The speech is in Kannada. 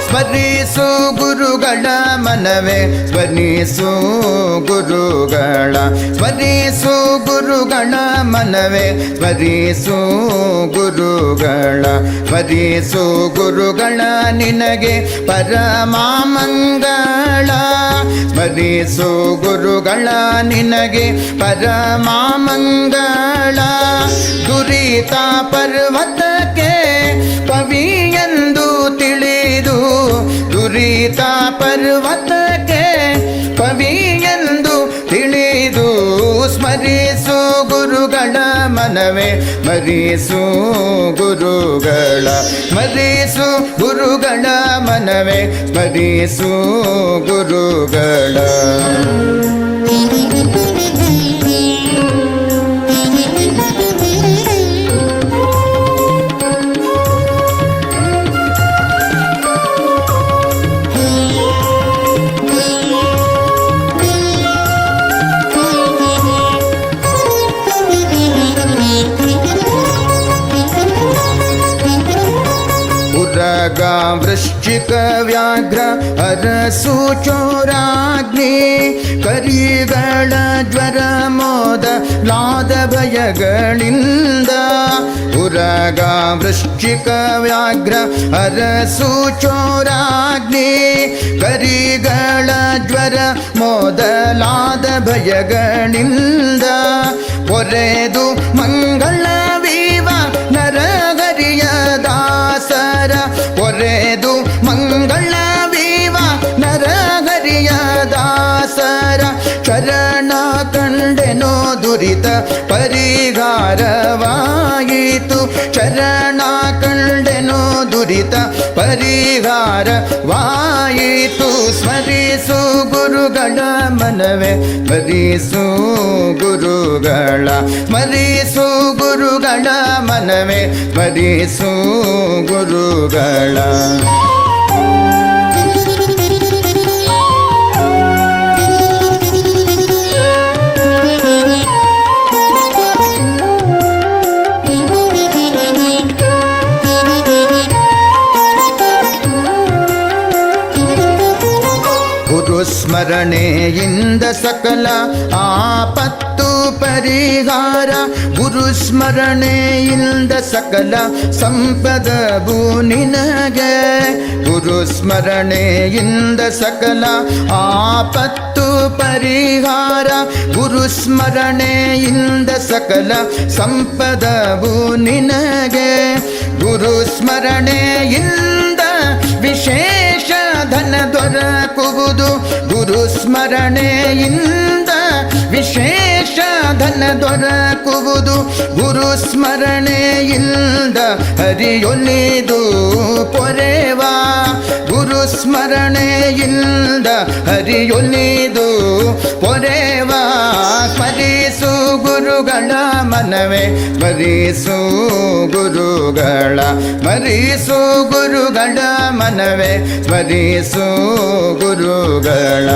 ಸ್ಮರಿಸು ಗುರುಗಳ ಮನವೇ ಸ್ಮರಿಸು ಗುರುಗಳ ಸ್ಮರಿಸು ಗುರುಗಳ ಮನವೇ ಸ್ಮರಿಸು ಗುರುಗಳ ಸ್ಮರಿಸು ಗುರುಗಳ ನಿನಗೆ ಪರಮಾಮಂಗಳ ಸ್ಮರಿಸು ಗುರುಗಳ ನಿನಗೆ ಪರಮಾಮಂಗಳ ದುರಿತ ಪರ್ವತಕ್ಕೆ ಪವಿಯೆಂದು ತಿಳಿದು ದುರಿತ ಪರ್ವತಕ್ಕೆ ಪವಿಯೆಂದು ತಿಳಿದು ಸ್ಮರಿಸು ಗುರುಗಳ ಮನವೇ ಸ್ಮರಿಸು ಗುರುಗಳ ಸ್ಮರಿಸು ಗುರುಗಳ ಮನವೇ ಸ್ಮರಿಸು ಗುರುಗಳ ವೃಶ್ಚಿಕ ವ್ಯಾಘ್ರ ಅರಸು ಚೋರಾಗ್ನಿ ಕರಿಗಳ ಜ್ವರ ಮೋದ ಲಾದ ಭಯಗಳಿಂದ ಉರಗ ವೃಶ್ಚಿಕ ವ್ಯಾಘ್ರ ಅರಸು ಚೋರಾಗ್ನಿ ಕರಿಗಳ ಜ್ವರ ಮೊದಲಾದ ಭಯಗಳಿಂದ ಪೊರೆದು ಮಂಗಳವೀವ ನರಹರಿಯ ದಾಸರ ಪೊರೆದು ಮಂಗಳವೀವ ನರಹರಿಯ ದಾಸರ ಚರಣ ಕಂಡೆನೋ ದುರಿತ ಪರಿಹಾರವಾಯಿತು ಚರಣ ಕಂಡೆನೋ ದುರಿತ ಪರಿಹಾರವಾಯಿತು ಸ್ಮರಿಸು ಗುರುಗಳ ಮನವೇ ಸ್ಮರಿಸು ಗುರುಗಳ ಸ್ಮರಿಸು ಗುರುಗಳ ಮನವೇ ಸ್ಮರಿಸು ಗುರುಗಳ ಸ್ಮರಣೆಯಿಂದ ಸಕಲ ಆಪತ್ತು ಪರಿಹಾರ ಗುರು ಸ್ಮರಣೆಯಿಂದ ಸಕಲ ಸಂಪದವು ನಿನಗೆ ಗುರು ಸ್ಮರಣೆಯಿಂದ ಸಕಲ ಆಪತ್ತು ಪರಿಹಾರ ಗುರು ಸ್ಮರಣೆಯಿಂದ ಸಕಲ ಸಂಪದವು ನಿನಗೆ ಗುರು ಸ್ಮರಣೆಯಿಂದ ವಿಶೇಷ ಧನ ದೊರಕುವುದು ಗುರು ಸ್ಮರಣೆಯಿಂದ ವಿಶೇಷ ಧನ ದೊರಕುವುದು ಗುರು ಸ್ಮರಣೆಯಿಂದ ಹರಿಯೊಲಿದು ಪೊರೆವಾ ಗುರು ಸ್ಮರಣೆಯಿಂದ ಹರಿಯೊಲಿದು ಪೊರೆವಾ ಸ್ಮರಿಸು ಗುರುಗಳ ಮನವೇ ಸ್ಮರಿಸು ಗುರುಗಳ ಸ್ಮರಿಸು ಗುರುಗಳ ಮನವೇ ಸ್ಮರಿಸು ಗುರುಗಳ